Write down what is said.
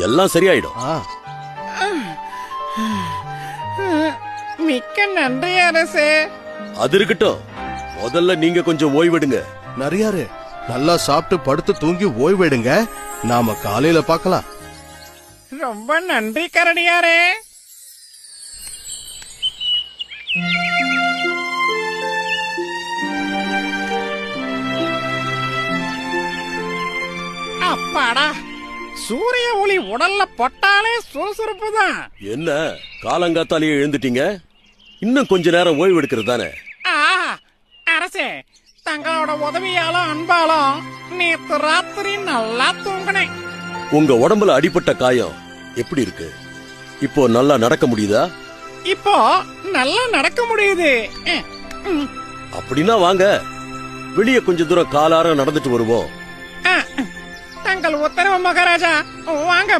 எல்லாம் சரியாயிடும். மிக்க நன்றி அரசே. அது இருக்கட்டும், முதல்ல நீங்க கொஞ்சம் ஓய்வெடுங்க. நரியாரு, நல்லா சாப்பிட்டு படுத்து தூங்கி ஓய்வெடுங்க. நாம காலையில பார்க்கலாம். ரொம்ப நன்றி கரடியாரே. அப்பாடா, சூரிய ஒளி உடல்ல பட்டாலே சுறுசுறுப்பு தான். என்ன காலங்காத்தாலேயே எழுந்துட்டீங்க? இன்னும் கொஞ்ச நேரம் ஓய்வு எடுக்கிறது தானே? அரசே, தங்களோட உதவியாலும் அன்பாலும் நேத்து ராத்திரி நல்லா தூங்கினேன். உங்க உடம்புல அடிபட்ட காயம் எப்படி இருக்கு? இப்போ நல்லா நடக்க முடியுதா? இப்போ நல்லா நடக்க முடியுது. அப்படின்னா வாங்க, வெளியே கொஞ்ச தூரம் காலார நடந்துட்டு வருவோம். தங்கள் உத்தரவு மகாராஜா, வாங்க.